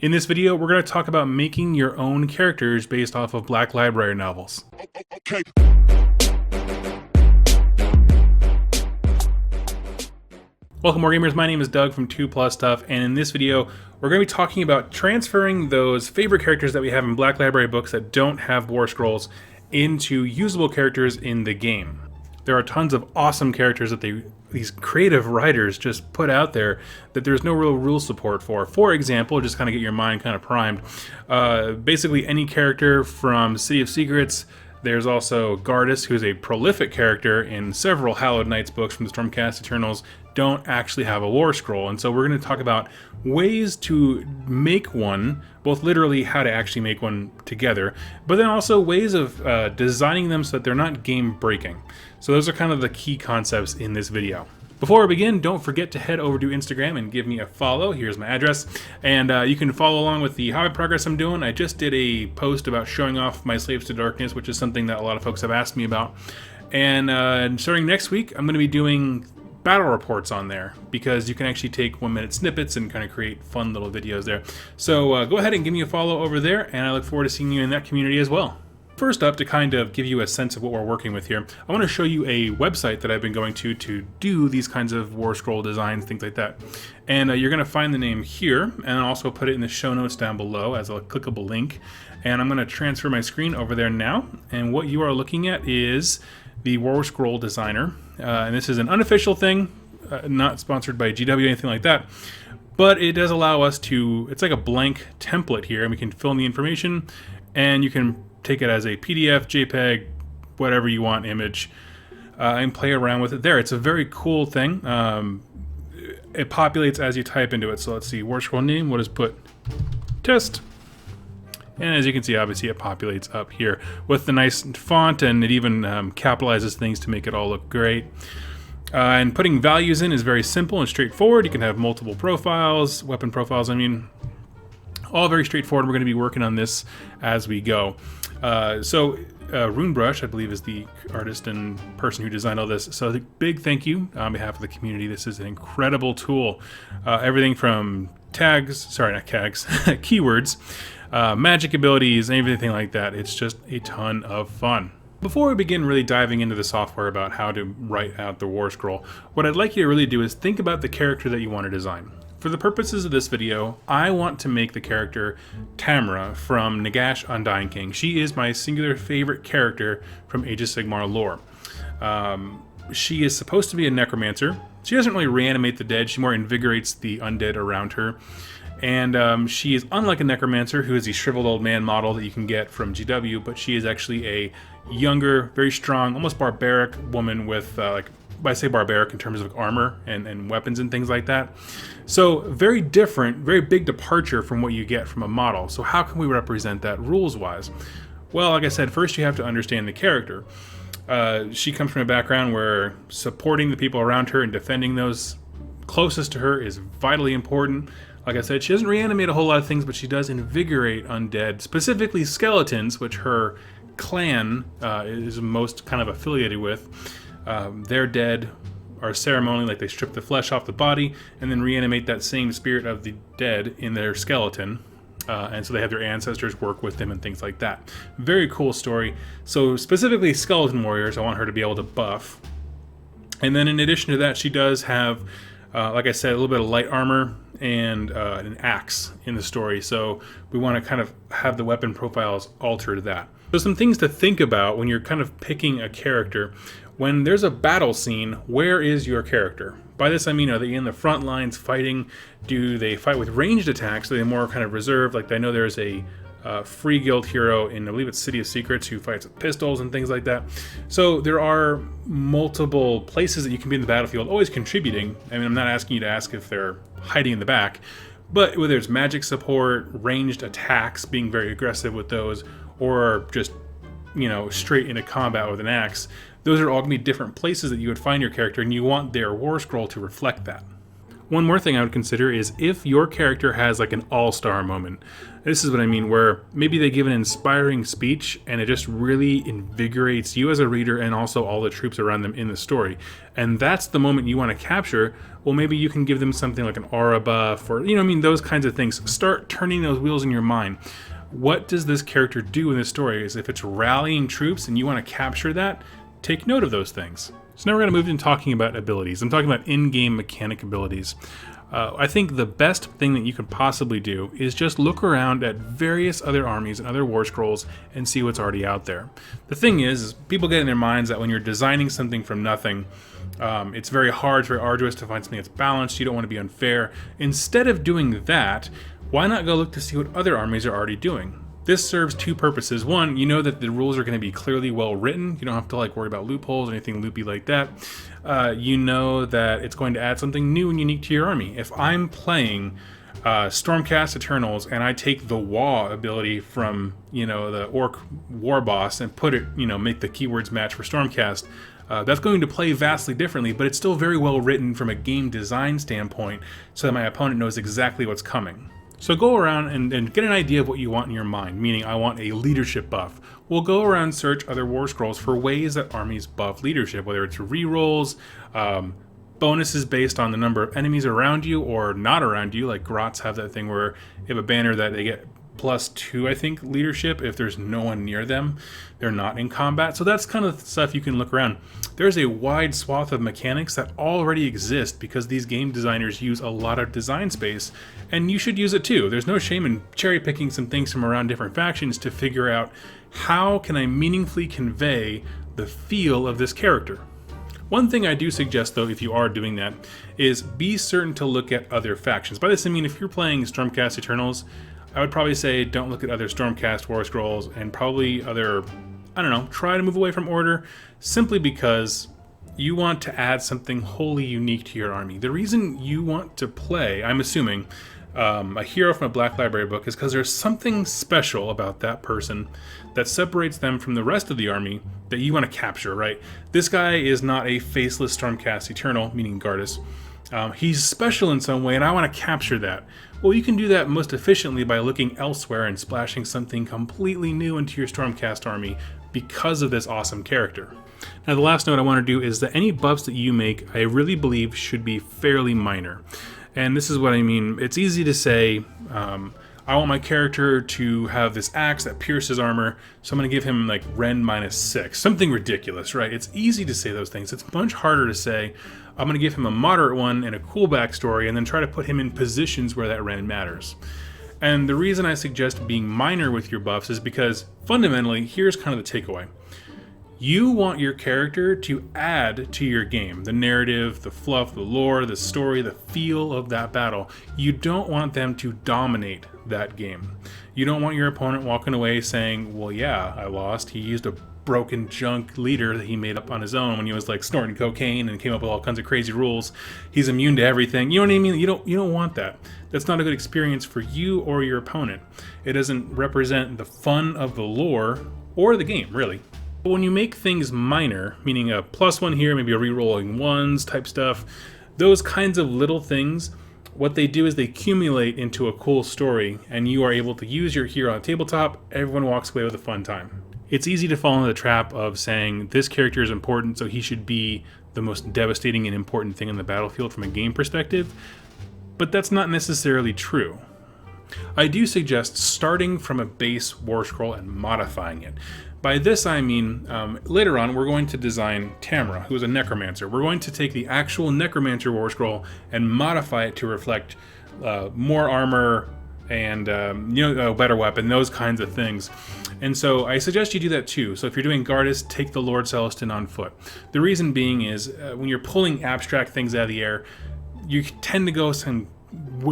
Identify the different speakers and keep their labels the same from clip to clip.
Speaker 1: In this video, we're going to talk about making your own characters based off of Black Library novels.
Speaker 2: Okay.
Speaker 1: Welcome, Wargamers. My name is Doug from 2+ Stuff, and in this video, we're going to be talking about transferring those favorite characters that we have in Black Library books that don't have war scrolls into usable characters in the game. There are tons of awesome characters that these creative writers just put out there that there's no real rule support for. For example, just kind of get your mind kind of primed, basically any character from City of Secrets. There's also Gardas, who's a prolific character in several Hallowed Knights books from the Stormcast Eternals, don't actually have a war scroll. And so we're going to talk about ways to make one, both literally how to actually make one together, but then also ways of designing them so that they're not game breaking. So those are kind of the key concepts in this video. Before we begin, don't forget to head over to Instagram and give me a follow. Here's my address. And you can follow along with the hobby progress I'm doing. I just did a post about showing off my Slaves to Darkness, which is something that a lot of folks have asked me about. And starting next week, I'm going to be doing battle reports on there, because you can actually take 1-minute snippets and kind of create fun little videos there. So go ahead and give me a follow over there, and I look forward to seeing you in that community as well. First up, to kind of give you a sense of what we're working with here, I want to show you a website that I've been going to do these kinds of war scroll designs, things like that. And you're going to find the name here, and I'll also put it in the show notes down below as a clickable link. And I'm going to transfer my screen over there now, and what you are looking at is the War Scroll Designer. And this is an unofficial thing, not sponsored by GW or anything like that, but it does allow us to, it's like a blank template here, and we can fill in the information, and you can take it as a PDF, JPEG, whatever you want image, and play around with it there. It's a very cool thing. It populates as you type into it. So let's see, War Scroll name, what is put? Test. And as you can see, obviously it populates up here with the nice font, and it even capitalizes things to make it all look great. And putting values in is very simple and straightforward. You can have multiple profiles, weapon profiles, all very straightforward. We're going to be working on this as we go. Runebrush, I believe, is the artist and person who designed all this. So a big thank you on behalf of the community. This is an incredible tool. Everything from keywords, magic abilities, anything like that. It's just a ton of fun. Before we begin really diving into the software about how to write out the war scroll, what I'd like you to really do is think about the character that you want to design. For the purposes of this video, I want to make the character Tamara from Nagash Undying King. She is my singular favorite character from Age of Sigmar lore. She is supposed to be a necromancer. She doesn't really reanimate the dead, she more invigorates the undead around her. And she is unlike a necromancer, who is the shriveled old man model that you can get from GW, but she is actually a younger, very strong, almost barbaric woman with, I say barbaric in terms of armor and weapons and things like that. So very different, very big departure from what you get from a model. So how can we represent that rules-wise? Well, like I said, first you have to understand the character. She comes from a background where supporting the people around her and defending those closest to her is vitally important. Like I said, she doesn't reanimate a whole lot of things, but she does invigorate undead, specifically skeletons, which her clan is most kind of affiliated with. Their dead are ceremonially, like they strip the flesh off the body and then reanimate that same spirit of the dead in their skeleton. And so they have their ancestors work with them and things like that. Very cool story. So specifically skeleton warriors, I want her to be able to buff. And then in addition to that, she does have, like I said, a little bit of light armor and an axe in the story. So we want to kind of have the weapon profiles alter to that. So some things to think about when you're kind of picking a character. When there's a battle scene, where is your character? By this I mean, are they in the front lines fighting? Do they fight with ranged attacks? Are they more kind of reserved? Like I know there's a free guild hero in, I believe it's City of Secrets, who fights with pistols and things like that. So there are multiple places that you can be in the battlefield, always contributing. I mean, I'm not asking you to ask if they're hiding in the back, but whether it's magic support, ranged attacks, being very aggressive with those, or just, straight into combat with an axe, those are all going to be different places that you would find your character, and you want their war scroll to reflect that. One more thing I would consider is if your character has like an all-star moment. This is what I mean, where maybe they give an inspiring speech and it just really invigorates you as a reader and also all the troops around them in the story. And that's the moment you want to capture. Well, maybe you can give them something like an aura buff or, those kinds of things. Start turning those wheels in your mind. What does this character do in this story? Is if it's rallying troops and you want to capture that, take note of those things. So now we're going to move into talking about abilities. I'm talking about in-game mechanic abilities. I think the best thing that you could possibly do is just look around at various other armies and other war scrolls and see what's already out there. The thing is people get in their minds that when you're designing something from nothing, it's very hard, it's very arduous to find something that's balanced. You don't want to be unfair. Instead of doing that, why not go look to see what other armies are already doing? This serves two purposes. One, you know that the rules are going to be clearly well written. You don't have to worry about loopholes or anything loopy like that. You know that it's going to add something new and unique to your army. If I'm playing Stormcast Eternals and I take the Waw ability from the Orc War Boss and put it, make the keywords match for Stormcast, that's going to play vastly differently, but it's still very well written from a game design standpoint so that my opponent knows exactly what's coming. So go around and get an idea of what you want in your mind, meaning I want a leadership buff. We'll go around and search other war scrolls for ways that armies buff leadership, whether it's rerolls, bonuses based on the number of enemies around you or not around you, like Grots have that thing where you have a banner that they get +2, I think, leadership if there's no one near them. They're not in combat. So that's kind of stuff you can look around. There's a wide swath of mechanics that already exist because these game designers use a lot of design space, and you should use it too. There's no shame in cherry picking some things from around different factions to figure out how can I meaningfully convey the feel of this character. One thing I do suggest, though, if you are doing that, is be certain to look at other factions. By this I mean if you're playing Stormcast Eternals, I would probably say don't look at other Stormcast War Scrolls and probably other, try to move away from Order simply because you want to add something wholly unique to your army. The reason you want to play, I'm assuming, a hero from a Black Library book is because there's something special about that person that separates them from the rest of the army that you want to capture, right? This guy is not a faceless Stormcast Eternal, meaning Gardas. He's special in some way, and I want to capture that. Well, you can do that most efficiently by looking elsewhere and splashing something completely new into your Stormcast army because of this awesome character. Now, the last note I want to do is that any buffs that you make, I really believe, should be fairly minor. And this is what I mean. It's easy to say, I want my character to have this axe that pierces armor, so I'm going to give him Rend -6. Something ridiculous, right? It's easy to say those things. It's much harder to say, I'm going to give him a moderate one and a cool backstory, and then try to put him in positions where that Rend matters. And the reason I suggest being minor with your buffs is because, fundamentally, here's kind of the takeaway. You want your character to add to your game, the narrative, the fluff, the lore, the story, the feel of that battle. You don't want them to dominate that game. You don't want your opponent walking away saying, well, yeah, I lost. He used a broken junk leader that he made up on his own when he was snorting cocaine and came up with all kinds of crazy rules. He's immune to everything. You know what I mean? You don't want that. That's not a good experience for you or your opponent. It doesn't represent the fun of the lore or the game, really. But when you make things minor, meaning a +1 here, maybe a re-rolling ones type stuff, those kinds of little things, what they do is they accumulate into a cool story, and you are able to use your hero on tabletop. Everyone walks away with a fun time. It's easy to fall into the trap of saying this character is important, so he should be the most devastating and important thing in the battlefield from a game perspective, but that's not necessarily true. I do suggest starting from a base war scroll and modifying it. By this I mean, later on we're going to design Tamra, who is a necromancer. We're going to take the actual necromancer war scroll and modify it to reflect more armor and a better weapon, those kinds of things. And so I suggest you do that too. So if you're doing Gardas, take the Lord Celestin on foot. The reason being is when you're pulling abstract things out of the air, you tend to go some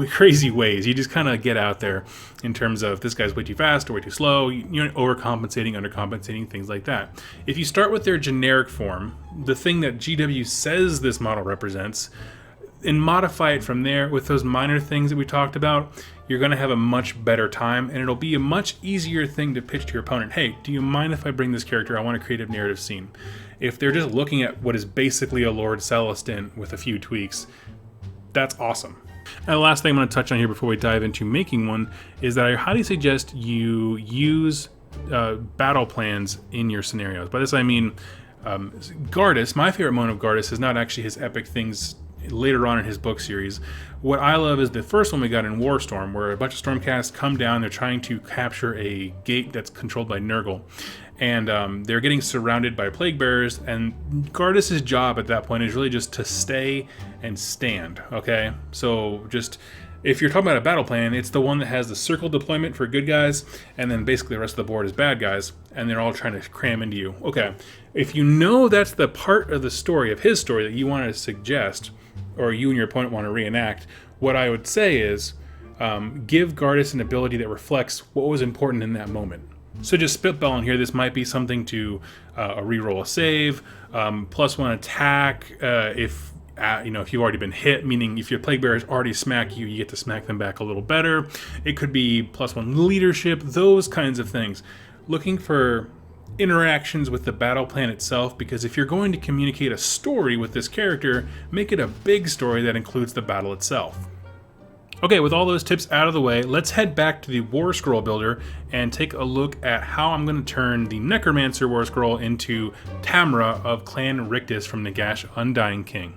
Speaker 1: crazy ways. You just kind of get out there in terms of this guy's way too fast or way too slow, you're overcompensating, undercompensating, things like that. If you start with their generic form, the thing that GW says this model represents, and modify it from there with those minor things that we talked about, you're going to have a much better time, and it'll be a much easier thing to pitch to your opponent. Hey, do you mind if I bring this character? I want a creative narrative scene. If they're just looking at what is basically a Lord Celestin with a few tweaks, That's awesome. And the last thing I'm going to touch on here before we dive into making one is that I highly suggest you use battle plans in your scenarios. By this I mean Gardas. My favorite moment of Gardas is not actually his epic things later on in his book series. What I love is the first one we got in Warstorm, where a bunch of Stormcasts come down. They're trying to capture a gate that's controlled by Nurgle, and they're getting surrounded by plague bearers. And Gardas' job at that point is really just to stay and stand. Okay, so just if you're talking about a battle plan, it's the one that has the circle deployment for good guys, and then basically the rest of the board is bad guys, and they're all trying to cram into you. Okay, if you know that's the part of the story, of his story, that you want to suggest, or you and your opponent want to reenact, what I would say is give Gardas an ability that reflects what was important in that moment. So just spitballing here, this might be something to reroll a save, +1 attack if if you've already been hit, meaning if your plague bearers already smack you, you get to smack them back a little better. It could be +1 leadership, those kinds of things. Looking for interactions with the battle plan itself, because if you're going to communicate a story with this character, make it a big story that includes the battle itself. Okay, with all those tips out of the way, let's head back to the War Scroll Builder and take a look at how I'm going to turn the Necromancer War Scroll into Tamra of Clan Rictus from Nagash Undying King.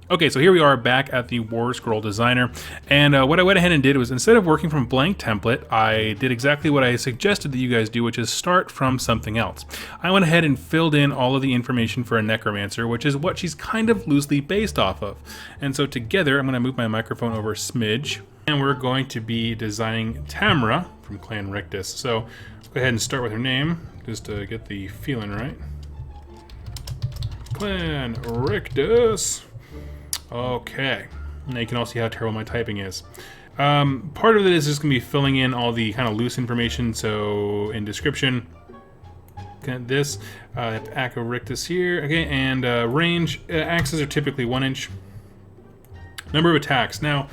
Speaker 1: Okay, so here we are back at the War Scroll Designer, and what I went ahead and did was, instead of working from a blank template, I did exactly what I suggested that you guys do, which is start from something else. I went ahead and filled in all of the information for a Necromancer, which is what she's kind of loosely based off of. And so together, I'm going to move my microphone over a smidge, and we're going to be designing Tamra from Clan Rictus. So let's go ahead and start with her name, just to get the feeling right. Clan Rictus. Okay, now you can all see how terrible my typing is. Part of it is just going to be filling in all the kind of loose information. So in description, this, Echo Rictus here, okay, and range, axes are typically 1 inch. Number of attacks. Now,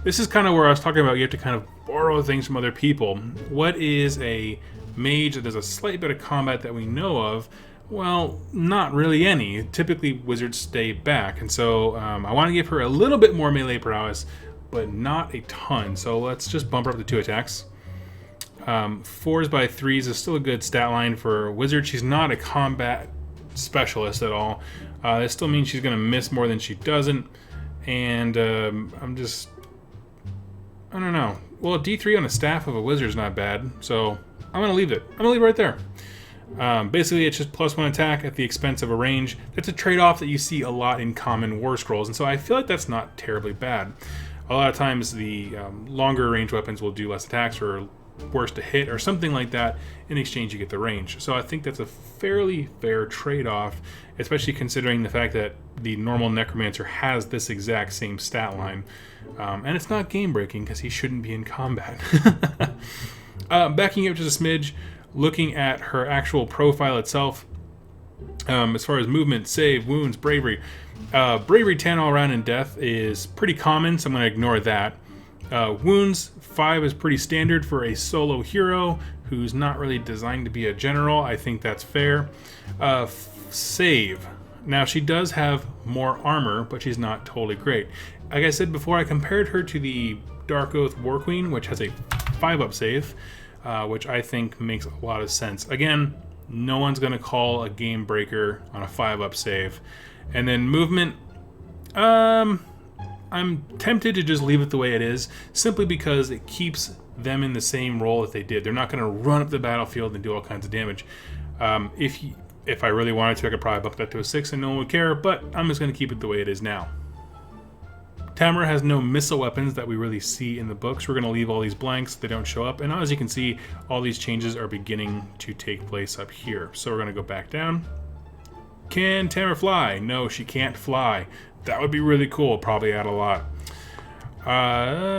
Speaker 1: this is kind of where I was talking about you have to kind of borrow things from other people. What is a mage that does a slight bit of combat that we know of? Well, not really any. Typically, wizards stay back, and so I want to give her a little bit more melee prowess, but not a ton. So let's just bump her up to 2 attacks. 4s by 3s is still a good stat line for a wizard. She's not a combat specialist at all. That still means she's going to miss more than she doesn't, and I don't know. Well, a D3 on a staff of a wizard is not bad, so I'm going to leave it. I'm going to leave it right there. Basically, it's just +1 attack at the expense of a range. That's a trade-off that you see a lot in common war scrolls, and so I feel like that's not terribly bad. A lot of times, the longer range weapons will do less attacks or worse to hit or something like that. In exchange, you get the range. So I think that's a fairly fair trade-off, especially considering the fact that the normal Necromancer has this exact same stat line. And it's not game-breaking because he shouldn't be in combat. Backing up just a smidge, looking at her actual profile itself, as far as movement, save, wounds, bravery. Bravery 10 all around in death is pretty common, so I'm going to ignore that. Wounds 5 is pretty standard for a solo hero who's not really designed to be a general. I think that's fair. Save. Now, she does have more armor, but she's not totally great. Like I said before, I compared her to the Dark Oath War Queen, which has a 5-up save, which I think makes a lot of sense. Again, no one's going to call a game breaker on a 5-up save. And then movement, I'm tempted to just leave it the way it is, simply because it keeps them in the same role that they did. They're not going to run up the battlefield and do all kinds of damage. If I really wanted to, I could probably bump that to a 6 and no one would care, but I'm just going to keep it the way it is now. Tamra has no missile weapons that we really see in the books. We're going to leave all these blanks. They don't show up. And as you can see, all these changes are beginning to take place up here. So we're going to go back down. Can Tamra fly? No, she can't fly. That would be really cool. Probably add a lot.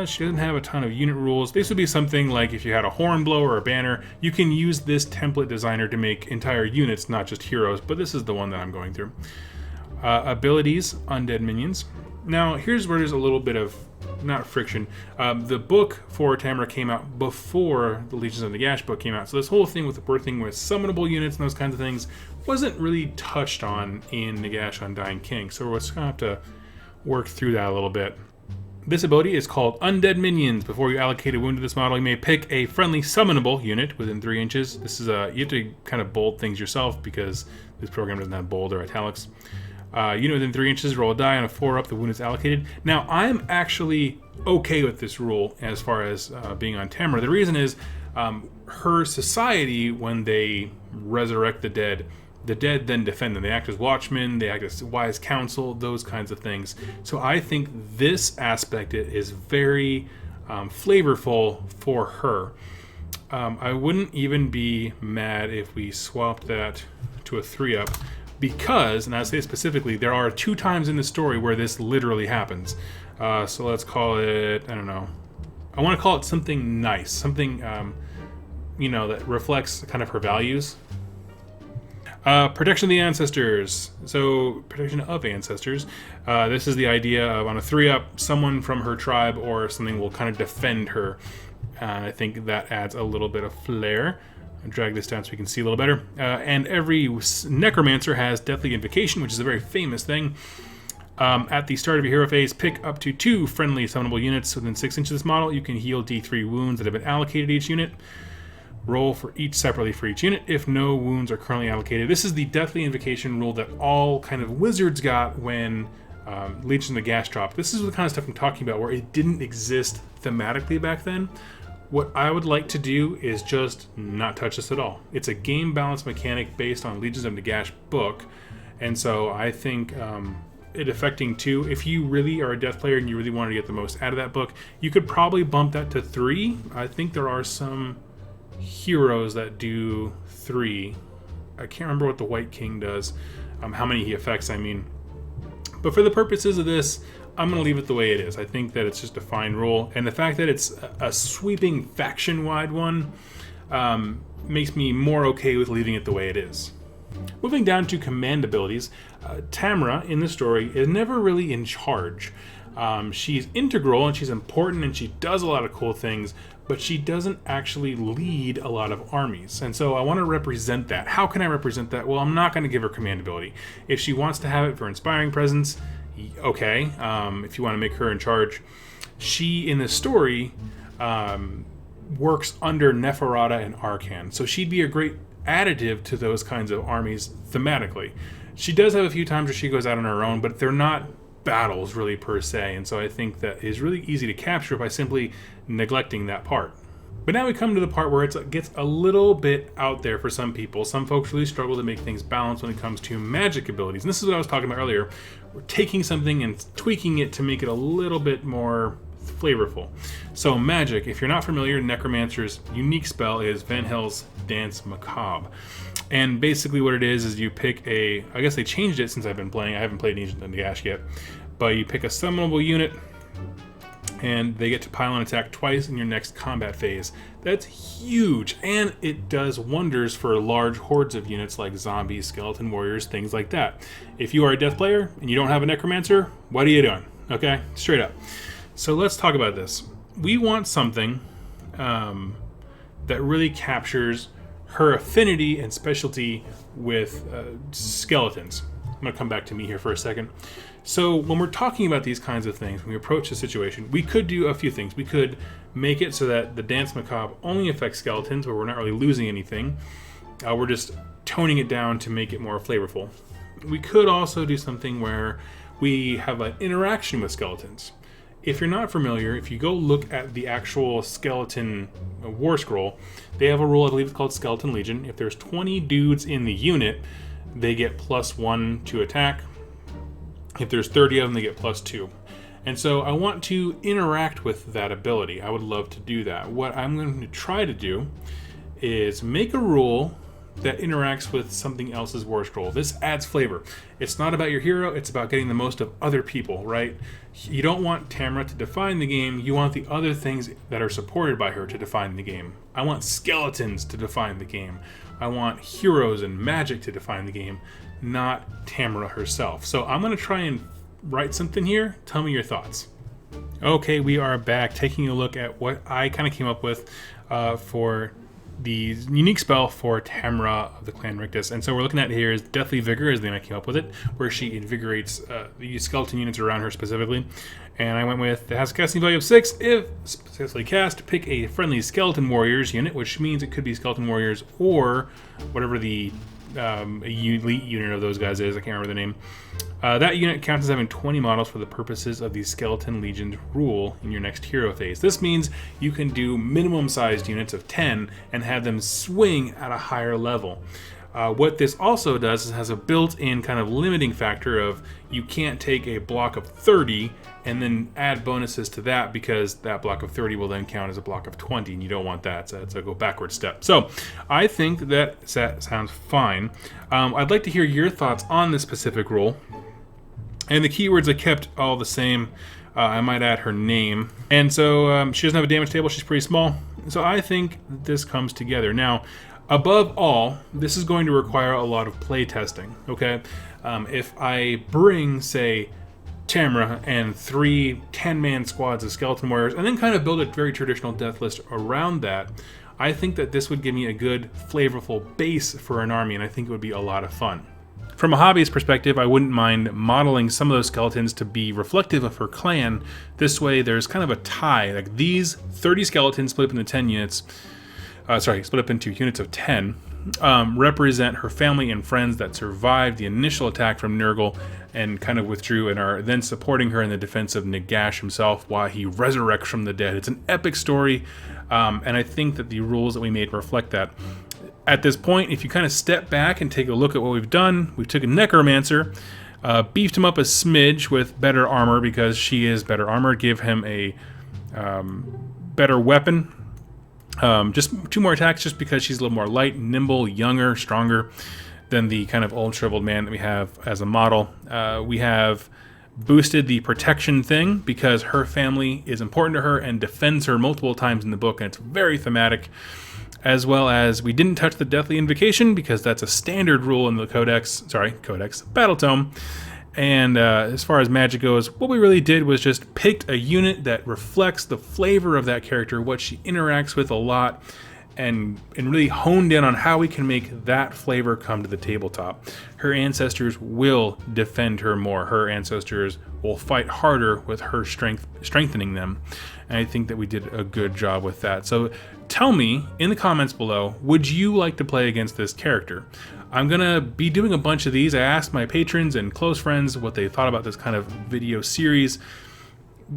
Speaker 1: She doesn't have a ton of unit rules. This would be something like if you had a hornblower or a banner, you can use this template designer to make entire units, not just heroes, but this is the one that I'm going through. Abilities, Undead Minions. Now, here's where there's a little bit of, not friction. The book for Tamra came out before the Legions of Nagash book came out, so this whole thing with working with summonable units and those kinds of things wasn't really touched on in Nagash Undying King, so we're just going to have to work through that a little bit. This ability is called Undead Minions. Before you allocate a wound to this model, you may pick a friendly summonable unit within 3 inches. This is you have to kind of bold things yourself because this program doesn't have bold or italics. Unit within 3 inches, roll a die. On a 4-up, the wound is allocated. Now, I'm actually okay with this rule as far as being on Tamra. The reason is her society, when they resurrect the dead then defend them. They act as watchmen, they act as wise counsel, those kinds of things. So I think this aspect is very flavorful for her. I wouldn't even be mad if we swapped that to a 3-up because, and I say specifically, there are 2 times in the story where this literally happens. So let's call it, I don't know. I want to call it something nice, something, that reflects kind of her values. Protection of the ancestors. So, protection of ancestors. This is the idea of on a 3-up, someone from her tribe or something will kind of defend her. I think that adds a little bit of flair. I'll drag this down so we can see a little better. And every necromancer has Deathly Invocation, which is a very famous thing. At the start of your hero phase, pick up to 2 friendly summonable units within 6 inches of this model. You can heal D3 wounds that have been allocated to each unit. Roll for each separately for each unit if no wounds are currently allocated. This is the Deathly Invocation rule that all kind of wizards got when Legion of the Gash dropped. This is the kind of stuff I'm talking about where it didn't exist thematically back then. What I would like to do is just not touch this at all. It's a game balance mechanic based on Legions of the Gash book, and so I think it affecting 2. If you really are a Death player and you really wanted to get the most out of that book, you could probably bump that to 3. I think there are some heroes that do 3. I can't remember what the White King does, how many he affects, I mean. But for the purposes of this, I'm going to leave it the way it is. I think that it's just a fine rule, and the fact that it's a sweeping faction-wide one makes me more okay with leaving it the way it is. Moving down to command abilities, Tamra in the story is never really in charge. She's integral and she's important and she does a lot of cool things, but she doesn't actually lead a lot of armies. And so I want to represent that. How can I represent that? Well, I'm not going to give her command ability. If she wants to have it for inspiring presence, okay. If you want to make her in charge, she in the story works under Neferata and Arcan. So she'd be a great additive to those kinds of armies thematically. She does have a few times where she goes out on her own, but they're not battles really per se, and so I think that is really easy to capture by simply neglecting that part. But now we come to the part where it gets a little bit out there for some people. Some folks really struggle to make things balanced when it comes to magic abilities, and this is what I was talking about earlier. We're taking something and tweaking it to make it a little bit more flavorful. So magic, if you're not familiar, Necromancer's unique spell is Van Hel's Dance Macabre. And basically what it is you pick a, I guess they changed it since I've been playing, I haven't played Legion of the Gash yet, but you pick a summonable unit and they get to pile on attack twice in your next combat phase. That's huge, and it does wonders for large hordes of units like zombies, skeleton warriors, things like that. If you are a Death player and you don't have a Necromancer, what are you doing? Okay, straight up. So let's talk about this. We want something that really captures her affinity and specialty with skeletons. I'm going to come back to me here for a second. So when we're talking about these kinds of things, when we approach the situation, we could do a few things. We could make it so that the Dance Macabre only affects skeletons, where we're not really losing anything. We're just toning it down to make it more flavorful. We could also do something where we have an interaction with skeletons. If you're not familiar, if you go look at the actual skeleton war scroll, they have a rule, I believe it's called Skeleton Legion. If there's 20 dudes in the unit, they get +1 to attack. If there's 30 of them, they get +2. And so I want to interact with that ability. I would love to do that. What I'm going to try to do is make a rule that interacts with something else's war scroll. This adds flavor. It's not about your hero, it's about getting the most of other people, right? You don't want Tamra to define the game, you want the other things that are supported by her to define the game. I want skeletons to define the game. I want heroes and magic to define the game, not Tamra herself. So I'm going to try and write something here. Tell me your thoughts. Okay, we are back taking a look at what I kind of came up with for the unique spell for Tamra of the Clan Rictus. And so we're looking at here is Deathly Vigor is the name I came up with it, where she invigorates the skeleton units around her specifically. And I went with, it has a casting value of 6. If successfully cast, pick a friendly Skeleton Warriors unit, which means it could be Skeleton Warriors or whatever the elite unit of those guys is. I can't remember the name. That unit counts as having 20 models for the purposes of the Skeleton Legion rule in your next hero phase. This means you can do minimum sized units of 10 and have them swing at a higher level. What this also does is has a built-in kind of limiting factor of you can't take a block of 30 and then add bonuses to that, because that block of 30 will then count as a block of 20, and you don't want that. So it's a go backward step. So I think that sounds fine. I'd like to hear your thoughts on this specific rule. And the keywords I kept all the same. I might add her name. And so she doesn't have a damage table. She's pretty small. So I think this comes together. Now, above all, this is going to require a lot of play testing, okay? If I bring, say, Tamra and 3 10-man squads of Skeleton Warriors and then kind of build a very traditional death list around that, I think that this would give me a good, flavorful base for an army, and I think it would be a lot of fun. From a hobbyist perspective, I wouldn't mind modeling some of those skeletons to be reflective of her clan. This way, there's kind of a tie. Like these 30 skeletons split up into 10 units, split up into units of 10, represent her family and friends that survived the initial attack from Nurgle and kind of withdrew and are then supporting her in the defense of Nagash himself while he resurrects from the dead. It's an epic story, and I think that the rules that we made reflect that. At this point, if you kind of step back and take a look at what we've done, we took a Necromancer, beefed him up a smidge with better armor because she is better armor, give him a better weapon, just 2 more attacks just because she's a little more light, nimble, younger, stronger than the kind of old shriveled man that we have as a model. We have boosted the protection thing because her family is important to her and defends her multiple times in the book, and it's very thematic. As well as we didn't touch the Deathly Invocation because that's a standard rule in the Codex Battle Tome. And as far as magic goes, what we really did was just picked a unit that reflects the flavor of that character, what she interacts with a lot, and really honed in on how we can make that flavor come to the tabletop. Her ancestors will defend her more. Her ancestors will fight harder with her strengthening them. And I think that we did a good job with that. So tell me in the comments below, would you like to play against this character? I'm going to be doing a bunch of these. I asked my patrons and close friends what they thought about this kind of video series.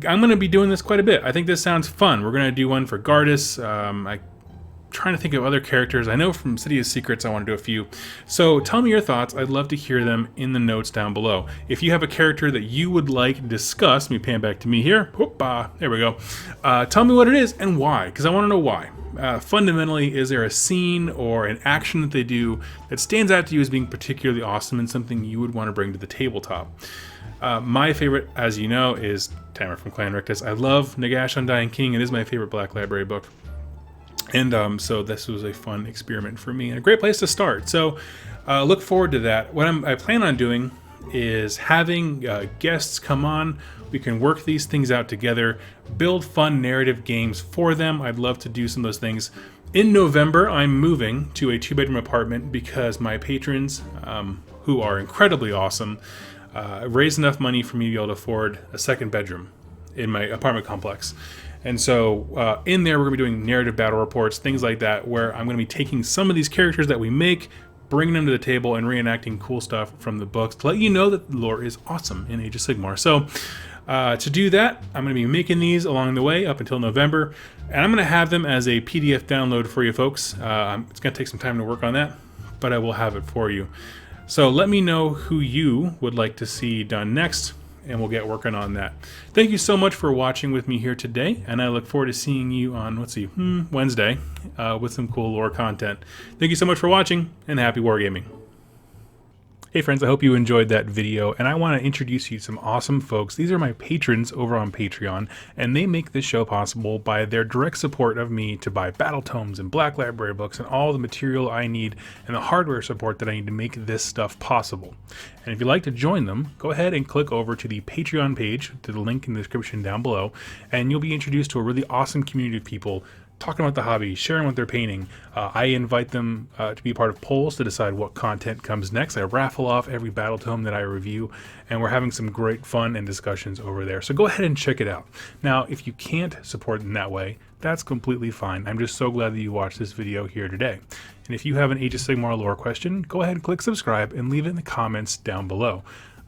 Speaker 1: I'm going to be doing this quite a bit. I think this sounds fun. We're going to do one for Gardas. I'm trying to think of other characters. I know from City of Secrets I want to do a few. So tell me your thoughts. I'd love to hear them in the notes down below. If you have a character that you would like discussed, let me pan back to me here. Whoop-ah, there we go. Tell me what it is and why, because I want to know why. Fundamentally, is there a scene or an action that they do that stands out to you as being particularly awesome and something you would want to bring to the tabletop? My favorite, as you know, is Tamra from Clan Rictus. I love Nagash Undying King. It is my favorite Black Library book. And so this was a fun experiment for me and a great place to start. So look forward to that. What I plan on doing is having guests come on. We can work these things out together, build fun narrative games for them. I'd love to do some of those things. In November, I'm moving to a 2-bedroom apartment because my patrons, who are incredibly awesome, raised enough money for me to be able to afford a 2nd bedroom in my apartment complex. And so in there, we're going to be doing narrative battle reports, things like that, where I'm going to be taking some of these characters that we make, bringing them to the table, and reenacting cool stuff from the books to let you know that the lore is awesome in Age of Sigmar. So to do that, I'm going to be making these along the way up until November, and I'm going to have them as a PDF download for you folks. It's going to take some time to work on that, but I will have it for you. So let me know who you would like to see done next, and we'll get working on that. Thank you so much for watching with me here today, and I look forward to seeing you on, Wednesday with some cool lore content. Thank you so much for watching, and happy wargaming. Hey friends, I hope you enjoyed that video, and I want to introduce you to some awesome folks. These are my patrons over on Patreon, and they make this show possible by their direct support of me to buy battle tomes and Black Library books and all the material I need and the hardware support that I need to make this stuff possible. And if you'd like to join them, go ahead and click over to the Patreon page, to the link in the description down below, and you'll be introduced to a really awesome community of people talking about the hobby, sharing what they're painting. I invite them to be part of polls to decide what content comes next. I raffle off every battle tome that I review, and we're having some great fun and discussions over there. So go ahead and check it out. Now, if you can't support in that way, that's completely fine. I'm just so glad that you watched this video here today. And if you have an Age of Sigmar lore question, go ahead and click subscribe and leave it in the comments down below.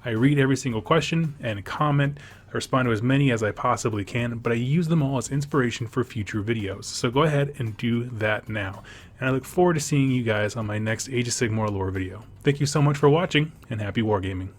Speaker 1: I read every single question and comment. I respond to as many as I possibly can, but I use them all as inspiration for future videos. So go ahead and do that now. And I look forward to seeing you guys on my next Age of Sigmar lore video. Thank you so much for watching, and happy wargaming.